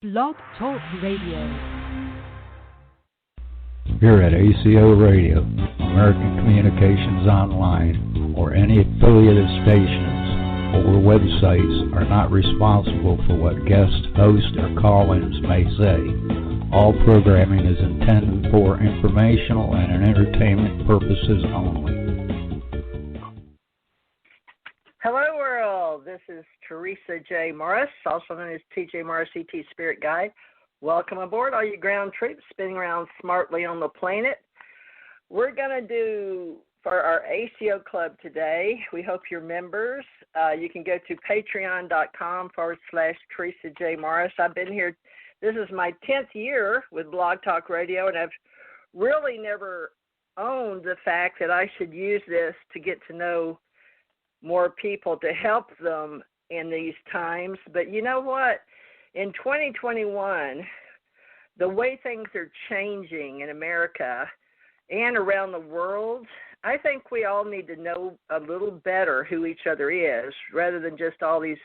Blog Talk Radio. Here at ACO Radio, American Communications Online, or any affiliated stations or websites are not responsible for what guest hosts or call-ins may say. All programming is intended for informational and entertainment purposes only. Hello, world. This is Teresa J. Morris, also known as TJ Morris ET Spirit Guide. Welcome aboard, all you ground troops spinning around smartly on the planet. We're going to do, for our ACO Club today, we hope you're members. You can go to patreon.com/Teresa J. Morris. I've been here, this is my 10th year with Blog Talk Radio, and I've really never owned the fact that I should use this to get to know more people to help them in these times. But you know what? In 2021, the way things are changing in America and around the world, I think we all need to know a little better who each other is, rather than just all these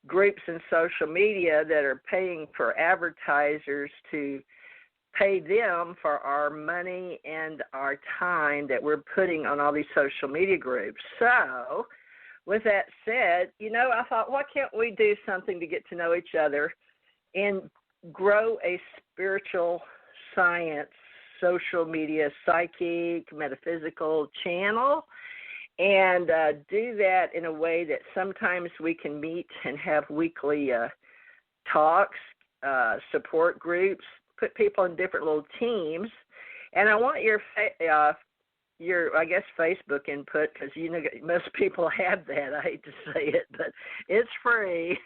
groups in social media that are paying for advertisers to pay them for our money and our time that we're putting on all these social media groups. So, with that said, I thought, why can't we do something to get to know each other and grow a spiritual science, social media, psychic, metaphysical channel, and do that in a way that sometimes we can meet and have weekly talks, support groups, put people in different little teams. And I want your I guess, Facebook input, because most people have that. I hate to say it, but it's free.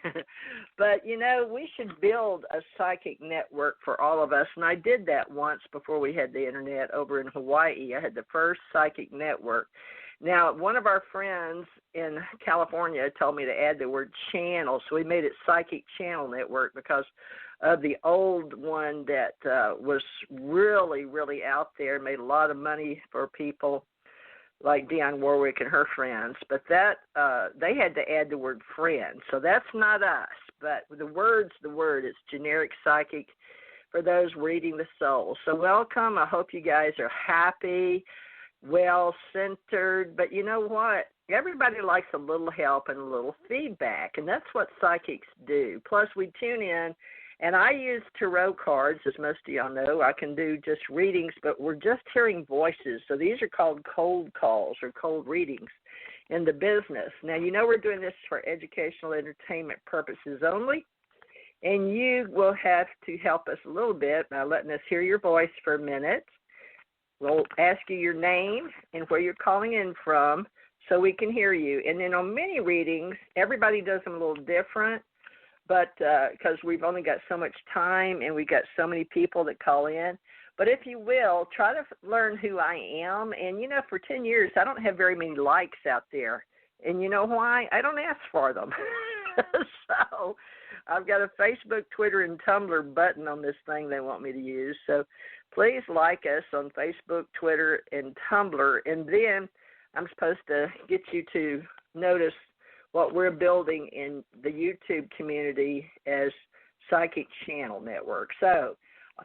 But, we should build a psychic network for all of us. And I did that once before we had the internet over in Hawaii. I had the first psychic network. Now, one of our friends in California told me to add the word channel, so we made it Psychic Channel Network because of the old one that was really, really out there, made a lot of money for people like Dionne Warwick and her friends. But that they had to add the word friend, so that's not us. But the word's the word. It's generic psychic for those reading the soul. So welcome. I hope you guys are happy, well-centered, but you know what? Everybody likes a little help and a little feedback, and that's what psychics do. Plus, we tune in, and I use tarot cards, as most of y'all know. I can do just readings, but we're just hearing voices, so these are called cold calls or cold readings in the business. Now, we're doing this for educational entertainment purposes only, and you will have to help us a little bit by letting us hear your voice for a minute. We'll ask you your name and where you're calling in from so we can hear you. And then on many readings, everybody does them a little different, but because we've only got so much time and we've got so many people that call in. But if you will, try to learn who I am. And, for 10 years, I don't have very many likes out there. And you know why? I don't ask for them. So I've got a Facebook, Twitter, and Tumblr button on this thing they want me to use. So please like us on Facebook, Twitter, and Tumblr. And then I'm supposed to get you to notice what we're building in the YouTube community as Psychic Channel Network. So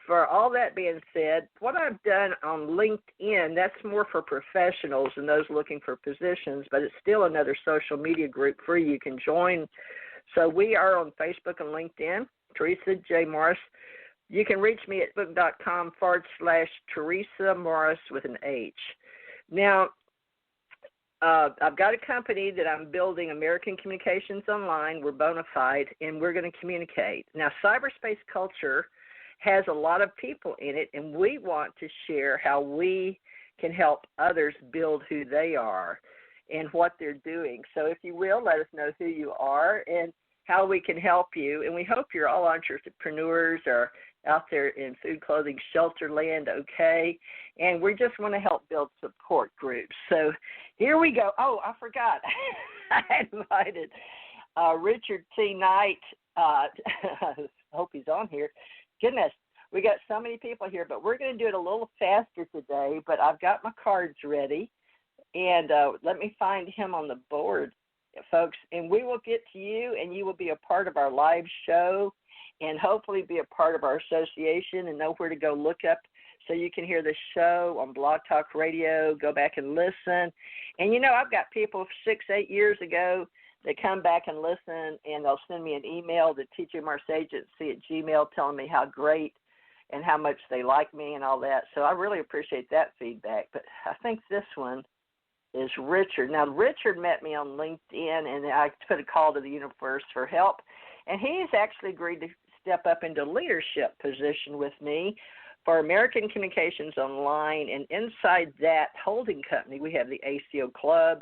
for all that being said, what I've done on LinkedIn, that's more for professionals and those looking for positions, but it's still another social media group free you can join. So we are on Facebook and LinkedIn, Teresa J. Morris. You can reach me at book.com/Teresa Morris with an H. Now, I've got a company that I'm building, American Communications Online. We're bona fide, and we're going to communicate. Now, cyberspace culture has a lot of people in it, and we want to share how we can help others build who they are and what they're doing. So if you will, let us know who you are and how we can help you. And we hope you're all entrepreneurs or out there in food, clothing, shelter land, okay? And we just want to help build support groups. So here we go. Oh, I forgot. I invited Richard T. Knight. I hope he's on here. Goodness, we got so many people here, but we're going to do it a little faster today. But I've got my cards ready. And let me find him on the board. folks, and we will get to you, and you will be a part of our live show and hopefully be a part of our association and know where to go look up so you can hear the show on Blog Talk Radio, go back and listen. And, I've got people 6-8 years ago that come back and listen, and they'll send me an email to TJMarceAgency@gmail telling me how great and how much they like me and all that. So I really appreciate that feedback. But I think this one is Richard. Now, Richard met me on LinkedIn, and I put a call to the universe for help, and he's actually agreed to step up into leadership position with me for American Communications Online, and inside that holding company, we have the ACO Club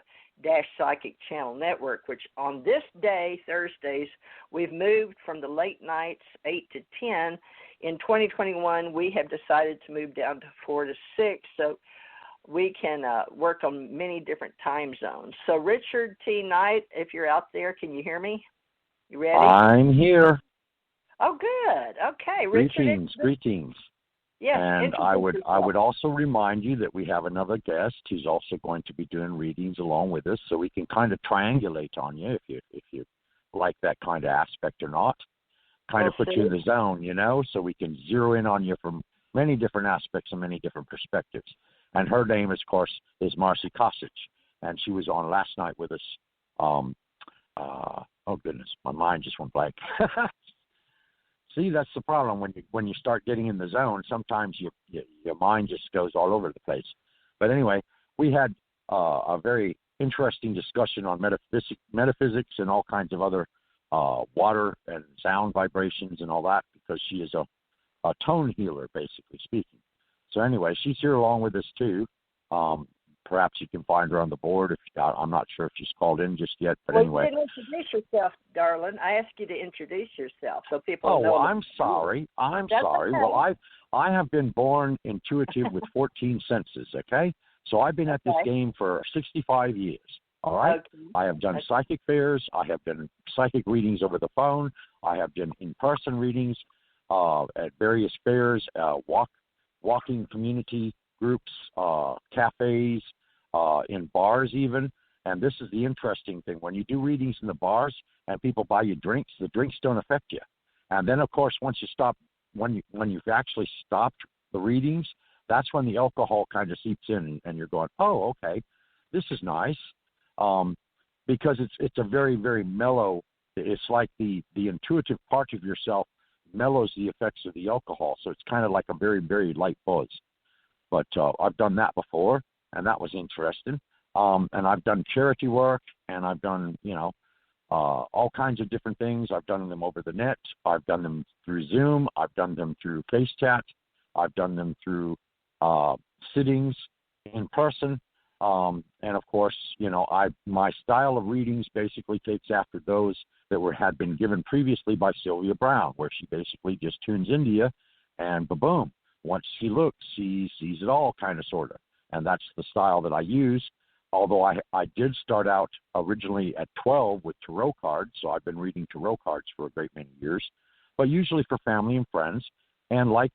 Psychic Channel Network, which on this day, Thursdays, we've moved from the late nights, 8 to 10. In 2021, we have decided to move down to 4 to 6, so we can work on many different time zones. So, Richard T. Knight, if you're out there, can you hear me? You ready? I'm here. Oh, good. Okay, Richard. Greetings. Yes, and I would also remind you that we have another guest who's also going to be doing readings along with us, so we can kind of triangulate on you if you like that kind of aspect or not. Kind of put you in the zone, so we can zero in on you from many different aspects and many different perspectives. And her name, of course, is Marci, and she was on last night with us. Oh goodness, my mind just went blank. See, that's the problem when you start getting in the zone. Sometimes your mind just goes all over the place. But anyway, we had a very interesting discussion on metaphysics and all kinds of other water and sound vibrations and all that, because she is a tone healer, basically speaking. So anyway, she's here along with us too. Perhaps you can find her on the board. I'm not sure if she's called in just yet, but anyway. You didn't introduce yourself, darling. I asked you to introduce yourself so people know. Oh, well, I'm sorry. That's sorry. Okay. Well, I have been born intuitive with 14 senses, okay? So I've been at this game for 65 years, all right? Okay. I have done psychic fairs. I have done psychic readings over the phone. I have done in-person readings at various fairs, walking community groups, cafes, in bars even. And this is the interesting thing. When you do readings in the bars and people buy you drinks, the drinks don't affect you. And then, of course, once you stop, when you've actually stopped the readings, that's when the alcohol kind of seeps in, and you're going, oh, okay, this is nice. Because it's a very, very mellow, it's like the intuitive part of yourself mellows the effects of the alcohol. So it's kind of like a very, very light buzz. But I've done that before, and that was interesting. And I've done charity work, and I've done, all kinds of different things. I've done them over the net. I've done them through Zoom. I've done them through FaceChat. I've done them through sittings in person. And, of course, my style of readings basically takes after those that had been given previously by Sylvia Brown, where she basically just tunes into you, and ba-boom. Once she looks, she sees it all, kind of, sort of. And that's the style that I use, although I did start out originally at 12 with tarot cards, so I've been reading tarot cards for a great many years, but usually for family and friends. And like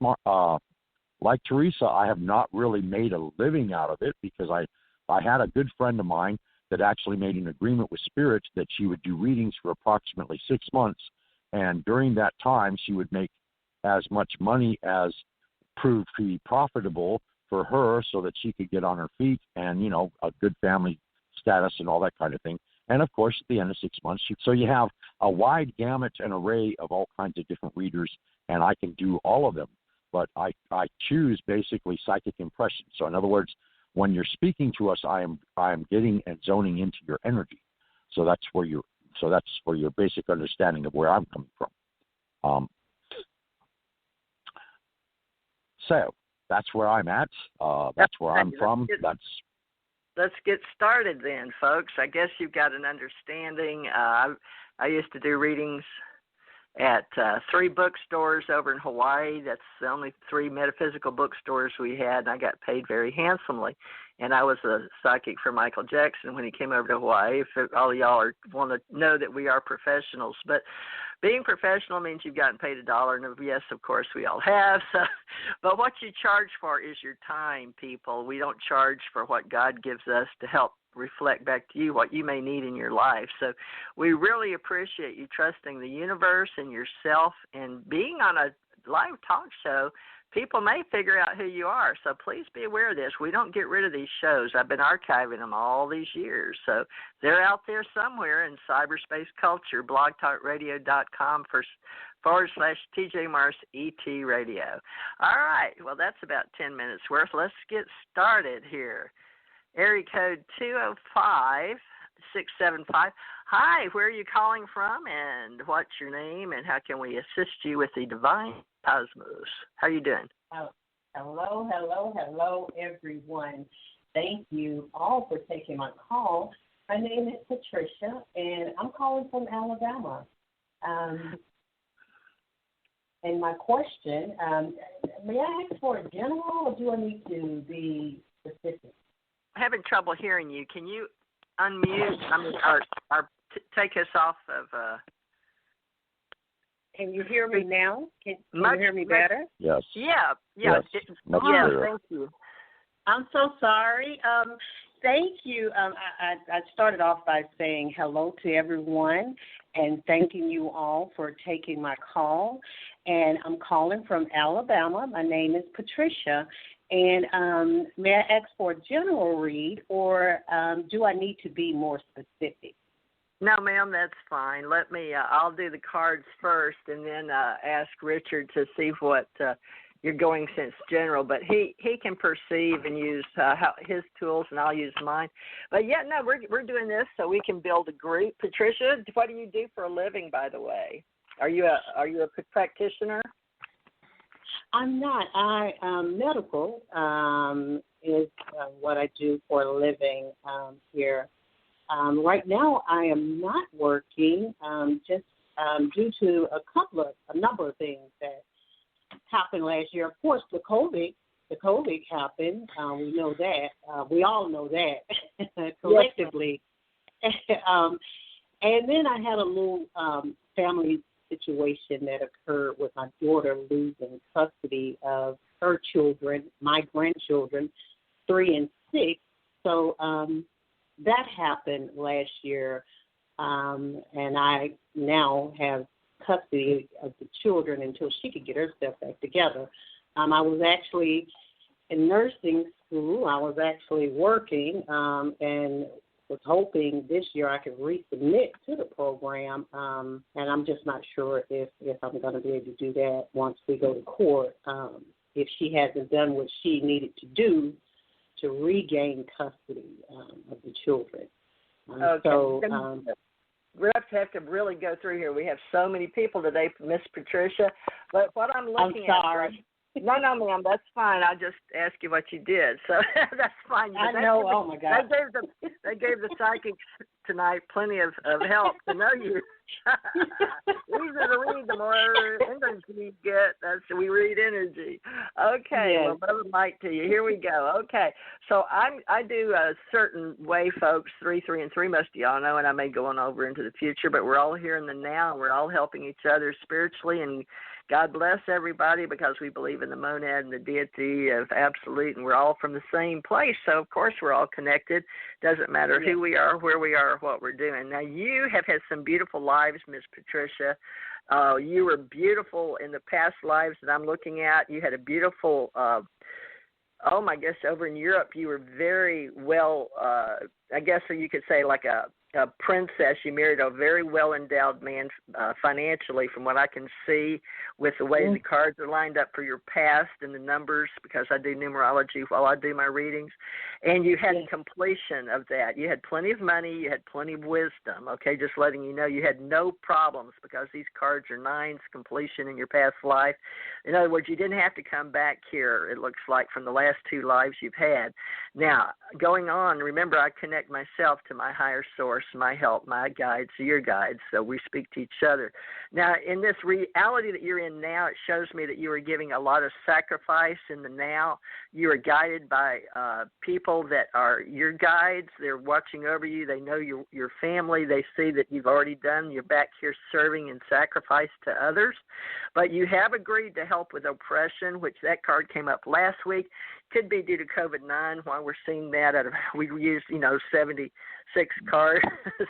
Teresa, I have not really made a living out of it, because I had a good friend of mine that actually made an agreement with Spirit that she would do readings for approximately 6 months, and during that time she would make as much money as proved to be profitable for her, so that she could get on her feet and, a good family status and all that kind of thing. And, of course, at the end of 6 months, so you have a wide gamut and array of all kinds of different readers, and I can do all of them. But I choose basically psychic impressions. So, in other words, when you're speaking to us, I am getting and zoning into your energy. So that's where your basic understanding of where I'm coming from. So that's where I'm at. That's where I'm from. Let's get started then, folks. I guess you've got an understanding. I used to do readings at 3 bookstores over in Hawaii. That's the only 3 metaphysical bookstores we had, and I got paid very handsomely. And I was a psychic for Michael Jackson when he came over to Hawaii. If all of y'all want to know that we are professionals. But being professional means you've gotten paid $1, and yes, of course, we all have. So, but what you charge for is your time, people. We don't charge for what God gives us to help reflect back to you what you may need in your life. So we really appreciate you trusting the universe and yourself, and being on a live talk show. People may figure out who you are, so please be aware of this. We don't get rid of these shows. I've been archiving them all these years, so they're out there somewhere in cyberspace culture. blogtalkradio.com /TJ Mars ET Radio. All right, well, that's about 10 minutes worth. Let's get started here. Area code 205-675. Hi, where are you calling from, and what's your name, and how can we assist you with the divine cosmos? How are you doing? Hello, everyone. Thank you all for taking my call. My name is Patricia, and I'm calling from Alabama. And my question, may I ask for a general, or do I need to be specific? I'm having trouble hearing you. Can you unmute? Or take us off of. Can you hear me now? Can you hear me better? Yes. Yeah. Yes. Much clearer. Thank you. I'm so sorry. Thank you. I started off by saying hello to everyone and thanking you all for taking my call. And I'm calling from Alabama. My name is Patricia. And may I ask for a general read, or do I need to be more specific? No, ma'am, that's fine. Let me. I'll do the cards first, and then ask Richard to see what you're going since general. But he can perceive and use his tools, and I'll use mine. But yeah, no, we're doing this so we can build a group. Patricia, what do you do for a living, by the way? Are you a practitioner? I'm not. Medical is what I do for a living here. Right now, I am not working just due to a number of things that happened last year. Of course, the COVID happened. We know that. We all know that collectively. And then I had a little family situation that occurred with my daughter losing custody of her children, my grandchildren, 3 and 6. So that happened last year, and I now have custody of the children until she could get herself back together. I was actually in nursing school. I was actually working and was hoping this year I could resubmit to the program, and I'm just not sure if I'm going to be able to do that once we go to court, if she hasn't done what she needed to do to regain custody of the children. Okay. So we have to really go through here. We have so many people today, Miss Patricia. But what I'm looking I'm sorry. at. No, ma'am, that's fine. I just asked you what you did, so that's fine. But I know. Oh my God. They gave the psychics tonight plenty of help to know you. Easier to read, the more energy you get. We read energy. Okay, Yes. well, brother Mike to you. Here we go. Okay, so I do a certain way, folks. 3, 3, and 3. Most of y'all know, and I may go on over into the future. But we're all here in the now, and we're all helping each other spiritually. And God bless everybody, because we believe in the monad and the deity of absolute, and we're all from the same place. So of course we're all connected. Doesn't matter who we are, where we are, or what we're doing. Now, you have had some beautiful lives, Miss Patricia. You were beautiful in the past lives that I'm looking at. You had a beautiful, over in Europe, you were very well, I guess so you could say like a princess. You married a very well-endowed man financially, from what I can see, with the way the cards are lined up for your past and the numbers, because I do numerology while I do my readings. And you had completion of that. You had plenty of money. You had plenty of wisdom, okay, just letting you know. You had no problems, because these cards are 9s, completion in your past life. In other words, you didn't have to come back here, it looks like, from the last 2 lives you've had. Now, going on, remember, I connect myself to my higher source, course, my help, my guides, your guides. So we speak to each other. Now, in this reality that you're in now, it shows me that you are giving a lot of sacrifice in the now. You are guided by people that are your guides. They're watching over you. They know your family. They see that you've already done. You're back here serving and sacrifice to others. But you have agreed to help with oppression, which that card came up last week. Could be due to COVID-19, why we're seeing that. We used, 76 cards.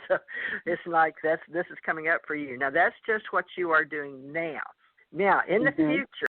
So it's like this is coming up for you. Now, that's just what you are doing now. Now, in the future,